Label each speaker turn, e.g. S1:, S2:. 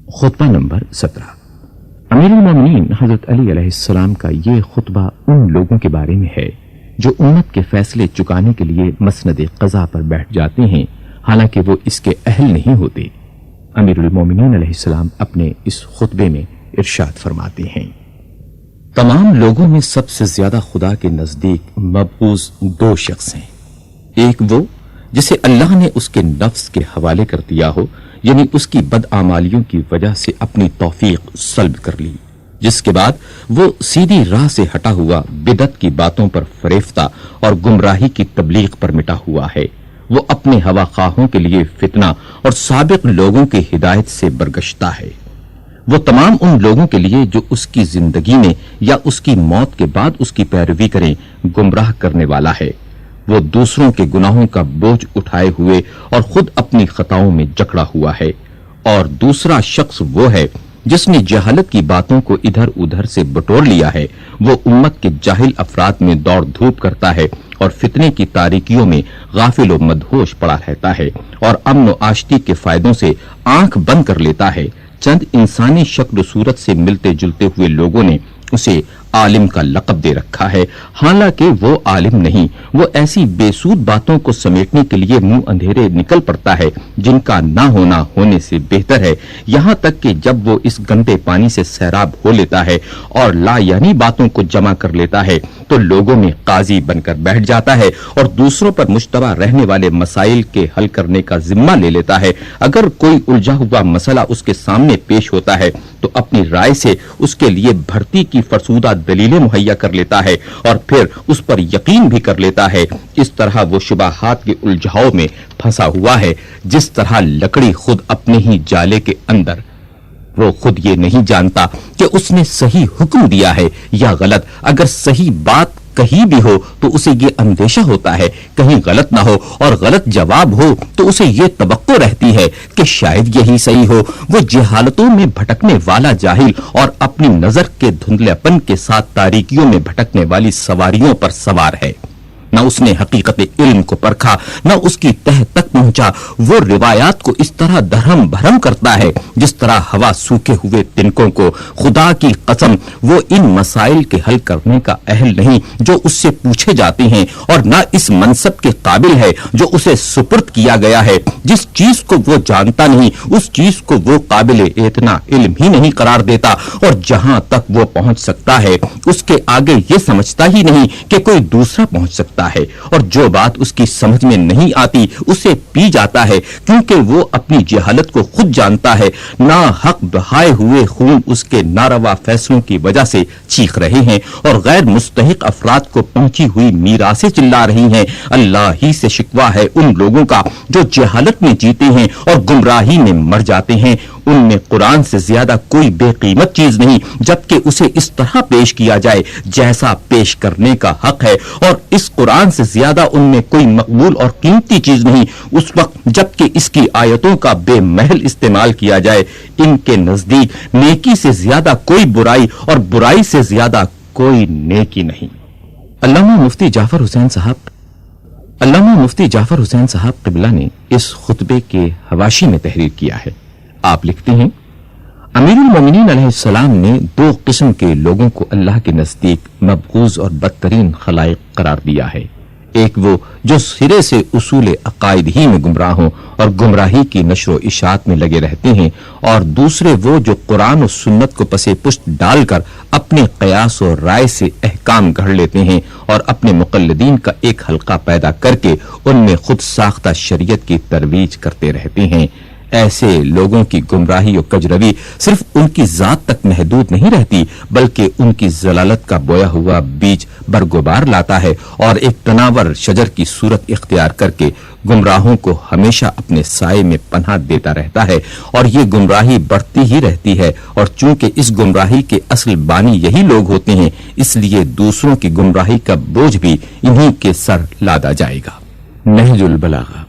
S1: خطبہ نمبر 17۔ امیر المومنین حضرت علی علیہ السلام کا یہ خطبہ ان لوگوں کے بارے میں ہے جو امت کے فیصلے چکانے کے لیے مسند قضا پر بیٹھ جاتے ہیں، حالانکہ وہ اس کے اہل نہیں ہوتے۔ امیر المومنین علیہ السلام اپنے اس خطبے میں ارشاد فرماتے ہیں، تمام لوگوں میں سب سے زیادہ خدا کے نزدیک مبغوض دو شخص ہیں، ایک وہ جسے اللہ نے اس کے نفس کے حوالے کر دیا ہو، یعنی اس کی بدعمالیوں کی وجہ سے اپنی توفیق سلب کر لی، جس کے بعد وہ سیدھی راہ سے ہٹا ہوا بدعت کی باتوں پر فریفتہ اور گمراہی کی تبلیغ پر مٹا ہوا ہے۔ وہ اپنے ہوا خواہوں کے لیے فتنہ اور سابق لوگوں کی ہدایت سے برگشتہ ہے۔ وہ تمام ان لوگوں کے لیے جو اس کی زندگی میں یا اس کی موت کے بعد اس کی پیروی کریں گمراہ کرنے والا ہے۔ وہ دوسروں کے گناہوں کا بوجھ اٹھائے ہوئے اور خود اپنی خطاؤں میں جکڑا ہوا ہے، اور دوسرا شخص وہ ہے جس نے جہالت کی باتوں کو ادھر ادھر سے بٹور لیا ہے۔ وہ امت کے جاہل افراد میں دوڑ دھوپ کرتا ہے اور فتنے کی تاریکیوں میں غافل و مدہوش پڑا رہتا ہے، اور امن و آشتی کے فائدوں سے آنکھ بند کر لیتا ہے۔ چند انسانی شکل و صورت سے ملتے جلتے ہوئے لوگوں نے اسے عالم کا لقب دے رکھا ہے، حالانکہ وہ عالم نہیں۔ وہ ایسی بے سود باتوں کو سمیٹنے کے لیے منہ اندھیرے نکل پڑتا ہے جن کا نہ ہونا ہونے سے بہتر ہے، یہاں تک کہ جب وہ اس گندے پانی سے سیراب ہو لیتا ہے اور لا یعنی باتوں کو جمع کر لیتا ہے تو لوگوں میں قاضی بن کر بیٹھ جاتا ہے اور دوسروں پر مشتبہ رہنے والے مسائل کے حل کرنے کا ذمہ لے لیتا ہے۔ اگر کوئی الجھا ہوا مسئلہ اس کے سامنے پیش ہوتا ہے تو اپنی رائے سے اس کے لیے بھرتی کی فرسودہ دلیلیں مہیا کر لیتا ہے اور پھر اس پر یقین بھی کر لیتا ہے۔ اس طرح وہ شبہات کے الجھاؤ میں پھنسا ہوا ہے، جس طرح لکڑی خود اپنے ہی جالے کے اندر۔ وہ خود یہ نہیں جانتا کہ اس نے صحیح حکم دیا ہے یا غلط۔ اگر صحیح بات کہیں بھی ہو تو اسے یہ اندیشہ ہوتا ہے کہیں غلط نہ ہو، اور غلط جواب ہو تو اسے یہ توقع رہتی ہے کہ شاید یہی صحیح ہو۔ وہ جہالتوں میں بھٹکنے والا جاہل اور اپنی نظر کے دھندلےپن کے ساتھ تاریکیوں میں بھٹکنے والی سواریوں پر سوار ہے۔ نہ اس نے حقیقت علم کو پرکھا، نہ اس کی تہ تک پہنچا۔ وہ روایات کو اس طرح دھرم بھرم کرتا ہے جس طرح ہوا سوکھے ہوئے تنکوں کو۔ خدا کی قسم وہ ان مسائل کے حل کرنے کا اہل نہیں جو اس سے پوچھے جاتے ہیں، اور نہ اس منصب کے قابل ہے جو اسے سپرد کیا گیا ہے۔ جس چیز کو وہ جانتا نہیں اس چیز کو وہ قابل اعتنا علم ہی نہیں قرار دیتا، اور جہاں تک وہ پہنچ سکتا ہے اس کے آگے یہ سمجھتا ہی نہیں کہ کوئی دوسرا پہنچ سکتا ہے، اور جو بات اس کی سمجھ میں نہیں آتی اسے پی جاتا ہے، کیونکہ وہ اپنی جہالت کو خود جانتا ہے۔ نا حق بہائے ہوئے خون اس کے ناروا فیصلوں کی وجہ سے چیخ رہے ہیں، اور غیر مستحق افراد کو پہنچی ہوئی میراثیں چلا رہی ہیں۔ اللہ ہی سے شکوہ ہے ان لوگوں کا جو جہالت میں جیتے ہیں اور گمراہی میں مر جاتے ہیں۔ ان میں قرآن سے زیادہ کوئی بے قیمت چیز نہیں، جبکہ اسے اس طرح پیش کیا جائے جیسا پیش کرنے کا حق ہے، اور اس قرآن سے زیادہ ان میں کوئی مقبول اور قیمتی چیز نہیں اس وقت جبکہ اس کی آیتوں کا بے محل استعمال کیا جائے۔ ان کے نزدیک نیکی سے زیادہ کوئی برائی اور برائی سے زیادہ کوئی نیکی نہیں۔ علامہ مفتی جعفر حسین صاحب قبلہ نے اس خطبے کے حواشی میں تحریر کیا ہے۔ آپ لکھتے ہیں، امیر المومنین علیہ السلام نے دو قسم کے لوگوں کو اللہ کے نزدیک مبغوض اور بدترین خلائق قرار دیا ہے۔ ایک وہ جو سرے سے اصول عقائد ہی میں گمراہ ہوں اور گمراہی کی نشر و اشاعت میں لگے رہتے ہیں، اور دوسرے وہ جو قرآن و سنت کو پس پشت ڈال کر اپنے قیاس و رائے سے احکام گھڑ لیتے ہیں اور اپنے مقلدین کا ایک حلقہ پیدا کر کے ان میں خود ساختہ شریعت کی ترویج کرتے رہتے ہیں۔ ایسے لوگوں کی گمراہی و کجروی صرف ان کی ذات تک محدود نہیں رہتی، بلکہ ان کی ضلالت کا بویا ہوا بیج برگوبار لاتا ہے اور ایک تناور شجر کی صورت اختیار کر کے گمراہوں کو ہمیشہ اپنے سائے میں پناہ دیتا رہتا ہے، اور یہ گمراہی بڑھتی ہی رہتی ہے۔ اور چونکہ اس گمراہی کے اصل بانی یہی لوگ ہوتے ہیں، اس لیے دوسروں کی گمراہی کا بوجھ بھی انہی کے سر لادا جائے گا۔ نہج البلاغہ۔